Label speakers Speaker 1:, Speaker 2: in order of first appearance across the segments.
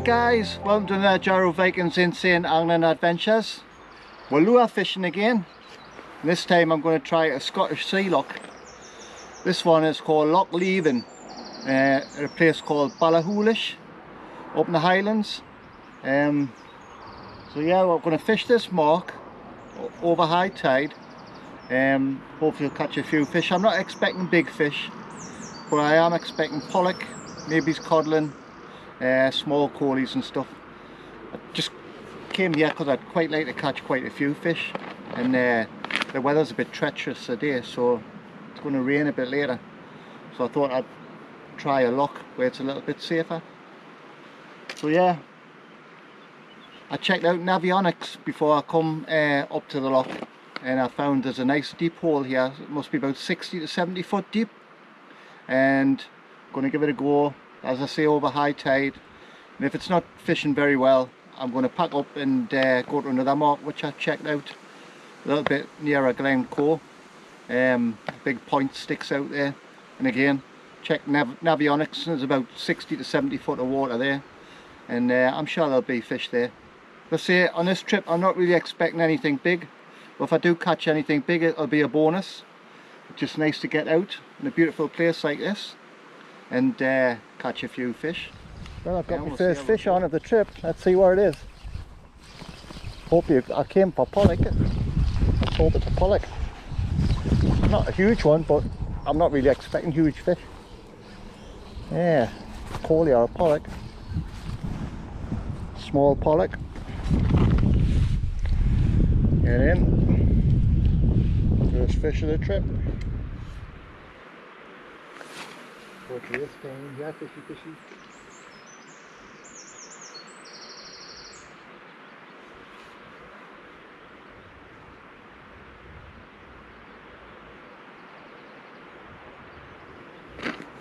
Speaker 1: Alright guys, welcome to another Gyro Vikings Insane Angling Adventures. We're lure fishing again. This time I'm going to try a Scottish sea loch. This one is called Loch Leven, at a place called Pollock up in the Highlands. So yeah, we're going to fish this mark over high tide. Hopefully we'll catch a few fish. I'm not expecting big fish, but I am expecting pollock, maybe codlin, small coalies and stuff. I just came here because I'd quite like to catch quite a few fish, and the weather's a bit treacherous today, so it's going to rain a bit later, so I thought I'd try a loch where it's a little bit safer. So yeah, I checked out Navionics before I come up to the loch, and I found there's a nice deep hole here. It must be about 60 to 70 foot deep, and I'm going to give it a go, as I say, over high tide. And if it's not fishing very well, I'm going to pack up and go to another mark which I checked out a little bit nearer Glen Coe. Big point sticks out there, and again check Navionics, there's about 60 to 70 foot of water there, and I'm sure there'll be fish there. Let's say on this trip I'm not really expecting anything big, but if I do catch anything big, it'll be a bonus. It's just nice to get out in a beautiful place like this and catch a few fish. Well, I've got my first fish on of the trip. Let's see what it is. I came for pollock. Let's hope it's a pollock. Not a huge one, but I'm not really expecting huge fish. Yeah, collie or a pollock. Small pollock. Get in. First fish of the trip. Hopefully this thing, yeah, fishy.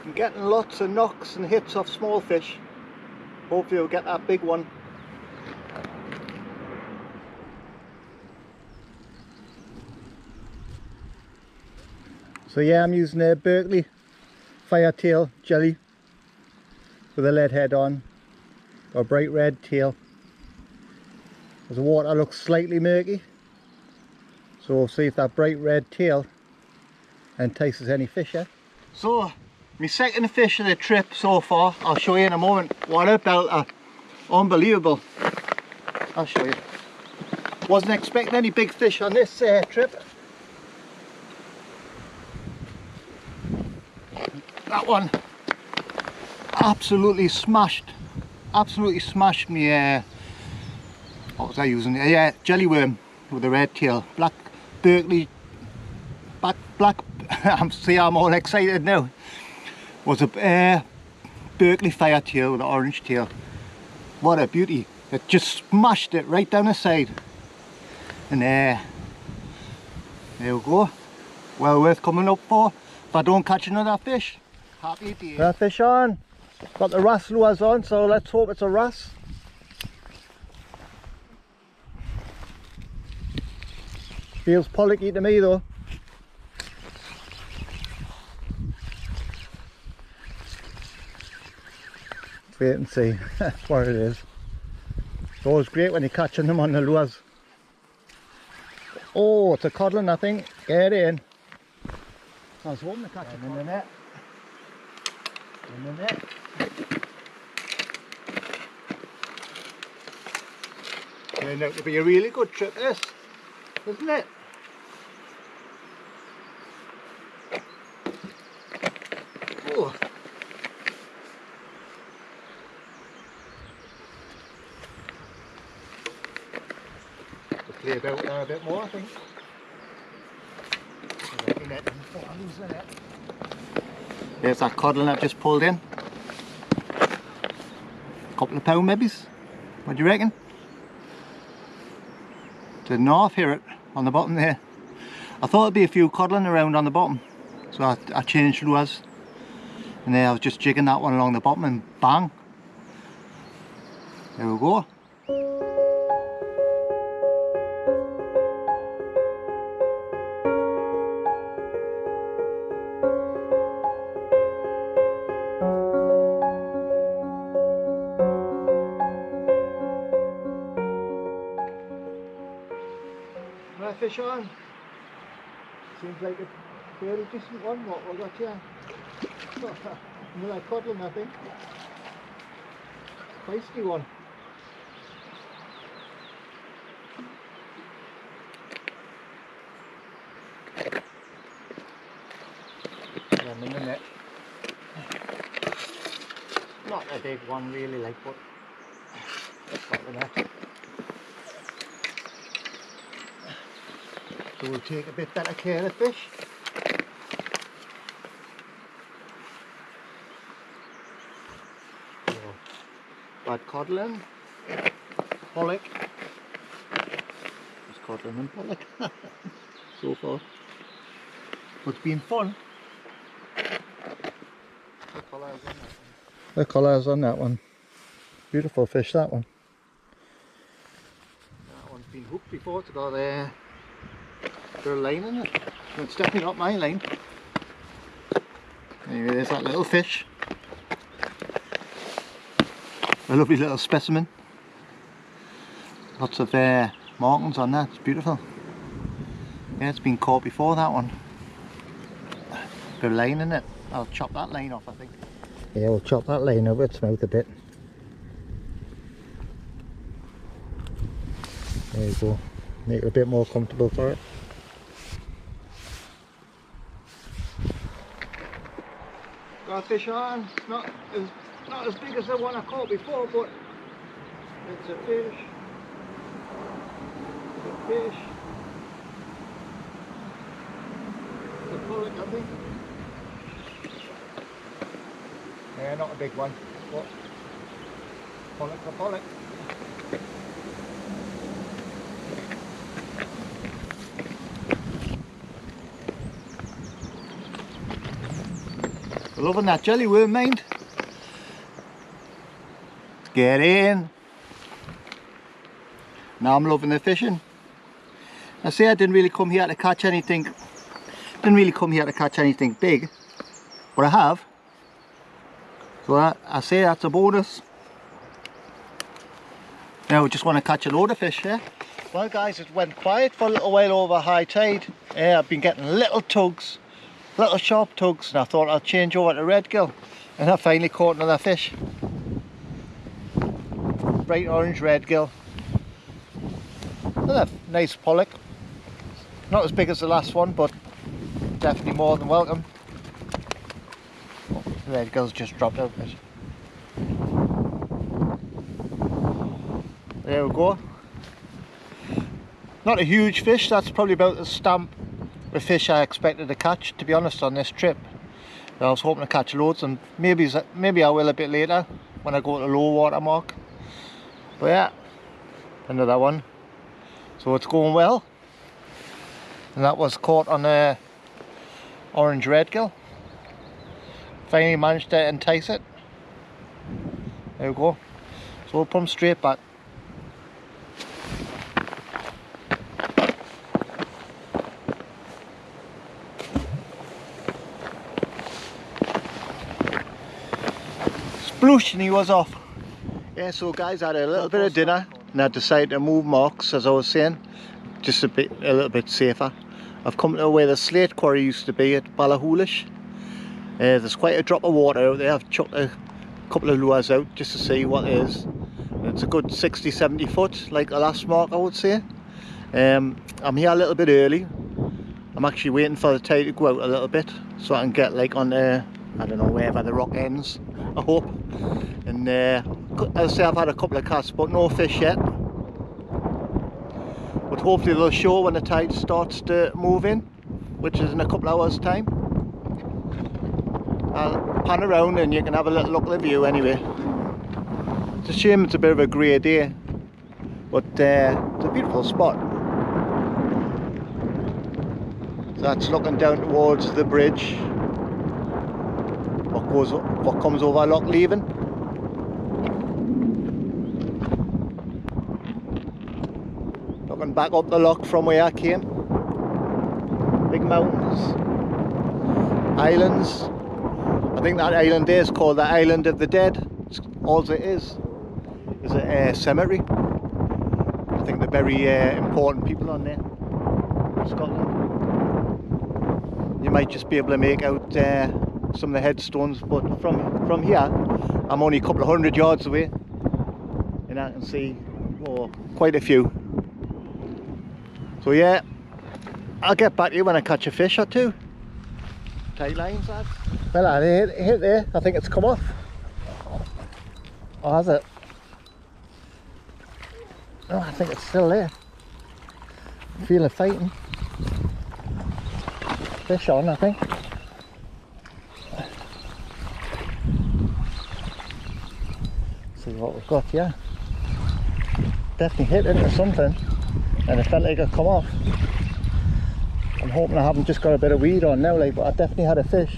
Speaker 1: I'm getting lots of knocks and hits off small fish. Hopefully we'll get that big one. So yeah, I'm using a Berkeley Firetail jelly with a lead head on, a bright red tail. The water looks slightly murky, so we'll see if that bright red tail entices any fish. So my second fish of the trip so far, I'll show you in a moment. What a belter, unbelievable. I'll show you. Wasn't expecting any big fish on this trip. That one absolutely smashed me, what was I using? Yeah, jelly worm with a red tail. Black Berkeley, black see, I'm all excited now. Was a Berkeley Firetail with an orange tail. What a beauty. It just smashed it right down the side. And there we go. Well worth coming up for if I don't catch another fish. Happy day. Got a fish on. Got the wrasse lures on, so let's hope it's a wrasse. Feels pollocky to me though. Let's wait and see what it is. It's always great when you're catching them on the lures. Oh, it's a codlin, I think. Get in. I was hoping to catch it in the net. In the net. Turned out to be a really good trip, this, isn't it? Oh. To play about there a bit more, I think. There's that codlin I've just pulled in. Couple of pound maybe. What do you reckon? To the north, hear it on the bottom there. I thought there'd be a few codlin around on the bottom, so I changed lures, and then I was just jigging that one along the bottom, and bang, there we go. fish on. Seems like a fairly decent one, what we got here. Another codling, I think. Feisty one. Yeah, in the net. Not a big one really, like, but it's got the net. So we'll take a bit better care of the fish. So, bad codling, pollock. Just codling and pollock so far. But it's been fun. The colours on that one. Beautiful fish, that one. That one's been hooked before. It's got a line in it. It's definitely not my line. Anyway, there's that little fish. A lovely little specimen. Lots of markings on that. It's beautiful. Yeah, it's been caught before, that one. Bit of line in it. I'll chop that line off, I think. Yeah, we'll chop that line over its mouth a bit. There you go. Make it a bit more comfortable for it. Got a fish on. It's not as big as the one I caught before, but it's a fish. It's a fish. It's a pollock, I think. Yeah, not a big one, but pollock for pollock. Loving that jelly worm, mind. Get in. Now I'm loving the fishing. I say I didn't really come here to catch anything. Big, but I have. So I say that's a bonus. Now we just want to catch a load of fish here. Well guys, it went quiet for a little while over high tide. I've been getting little tugs, little sharp tugs, and I thought I'll change over to red gill. And I finally caught another fish. Bright orange red gill. Another nice pollock. Not as big as the last one, but definitely more than welcome. The red gill's just dropped out of it. There we go. Not a huge fish, that's probably about the stamp of fish I expected to catch, to be honest, on this trip. I was hoping to catch loads, and maybe I will a bit later when I go to low water mark. But yeah, another one. So it's going well. And that was caught on a orange red gill. Finally managed to entice it. There we go. So we'll put them straight back. Sploosh, and he was off. Yeah, so guys, I had a little bit of dinner and I decided to move marks, as I was saying, just a little bit safer. I've come to where the slate quarry used to be at Ballahoolish. There's quite a drop of water out there. I've chucked a couple of lures out just to see what it is. It's a good 60-70 foot, like the last mark, I would say. I'm here a little bit early. I'm actually waiting for the tide to go out a little bit so I can get like on I don't know, wherever the rock ends, I hope. And as I say, I've had a couple of casts, but no fish yet. But hopefully they'll show when the tide starts to move in, which is in a couple of hours time. I'll pan around and you can have a little look at the view anyway. It's a shame it's a bit of a grey day, but it's a beautiful spot. So that's looking down towards the bridge, what comes over Loch Leven. Looking back up the loch from where I came. Big mountains, islands. I think that island there is called the Island of the Dead. All it is a cemetery. I think they're very important people on there. Scotland. You might just be able to make out some of the headstones, but from here I'm only a couple of 100 yards away and I can see quite a few. So yeah, I'll get back to you when I catch a fish or two. Tight lines, lads. Well, I hit there. I think it's come off. Or has it? Oh, I think it's still there. I feel it fighting. Fish on, I think. See what we've got here. Definitely hit into something, and it felt like it come off. I'm hoping I haven't just got a bit of weed on now, like, but I definitely had a fish.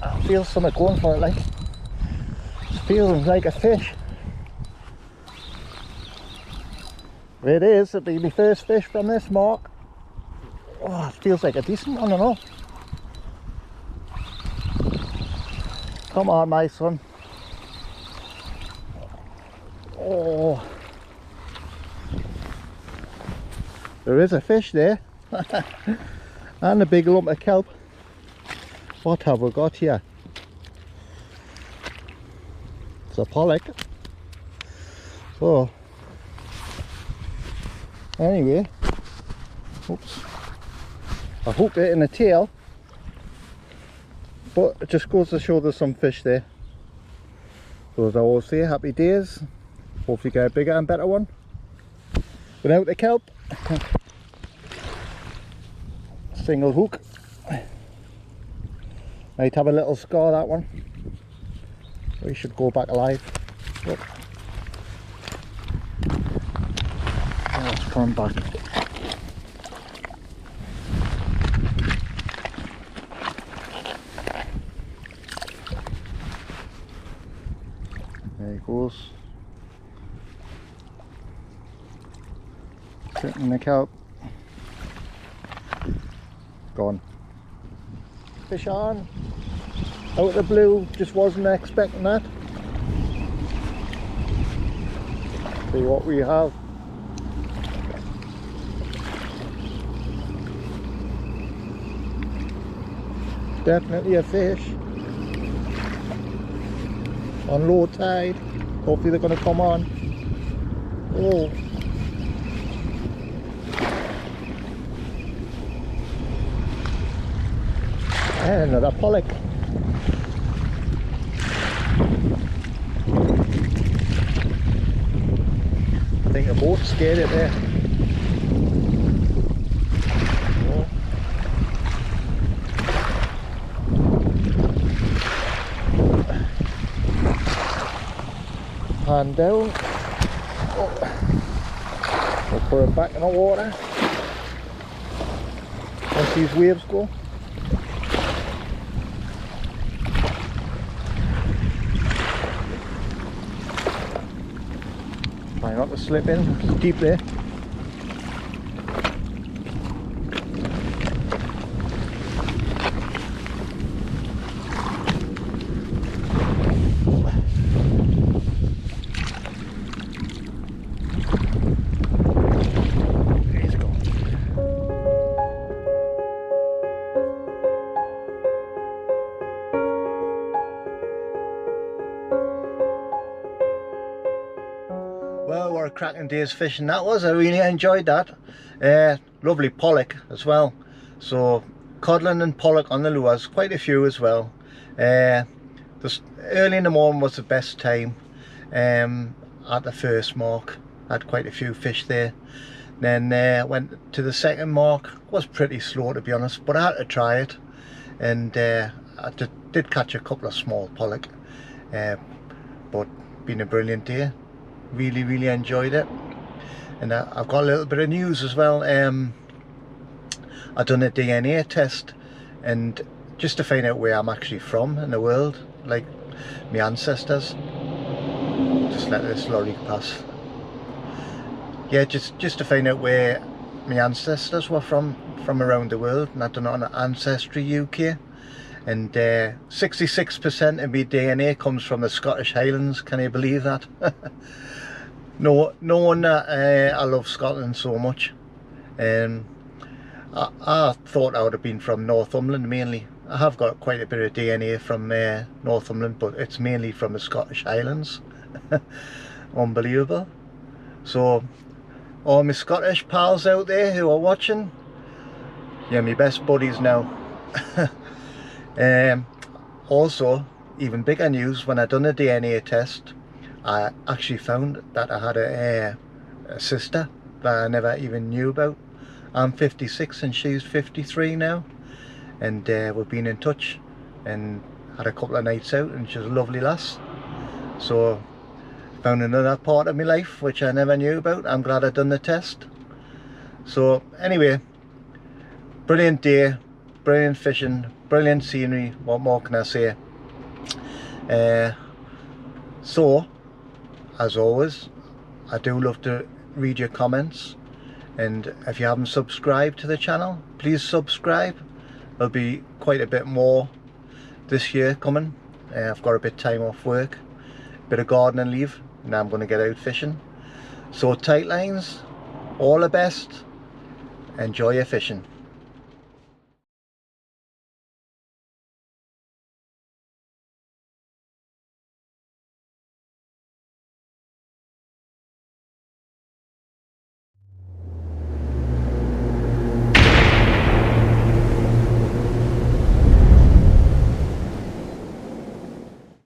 Speaker 1: I feel something going for it, like. It feels like a fish. There it is. It'll be my first fish from this mark. Oh, it feels like a decent one, I know. Come on, my son. Oh, there is a fish there. And a big lump of kelp. What have we got here? It's a pollock. So anyway, oops, I hooked it in the tail, but it just goes to show there's some fish there. So as I always say, happy days. Hopefully get a bigger and better one without the kelp. Single hook. Might have a little scar, that one. We should go back alive. Look. Oh, it's coming back. There he goes. Sitting in the kelp. Gone. Fish on. Out of the blue, just wasn't expecting that. See what we have. Definitely a fish. On low tide. Hopefully they're going to come on. Oh. And another pollock. I think the boat scared it there. Oh. Hand down. Oh. We'll put it back in the water once these waves go. Try not to slip in, it's deep there. Well, what a cracking day's fishing that was. I really enjoyed that. Lovely pollock as well. So codling and pollock on the lures, quite a few as well. Just early in the morning was the best time. At the first mark, had quite a few fish there. Then went to the second mark. Was pretty slow, to be honest, but I had to try it. And I did catch a couple of small pollock. But been a brilliant day. Really enjoyed it. And I've got a little bit of news as well. I done a DNA test, and just to find out where I'm actually from in the world, like my ancestors. Just let this lorry pass. Yeah, just to find out where my ancestors were from around the world, and I done it on Ancestry UK. And 66% of my DNA comes from the Scottish Highlands. Can you believe that? No wonder I love Scotland so much. I thought I would have been from Northumberland mainly. I have got quite a bit of DNA from Northumberland, but it's mainly from the Scottish Highlands. Unbelievable. So all my Scottish pals out there who are watching, you're my best buddies now. Also, even bigger news, when I done a DNA test, I actually found that I had a sister that I never even knew about. I'm 56 and she's 53 now, and we've been in touch and had a couple of nights out, and she's a lovely lass. So found another part of my life which I never knew about. I'm glad I done the test. So anyway, brilliant day, brilliant fishing, brilliant scenery. What more can I say? So as always, I do love to read your comments, and if you haven't subscribed to the channel, please subscribe. There'll be quite a bit more this year coming. I've got a bit of time off work, a bit of gardening leave, and I'm going to get out fishing. So tight lines, all the best, enjoy your fishing.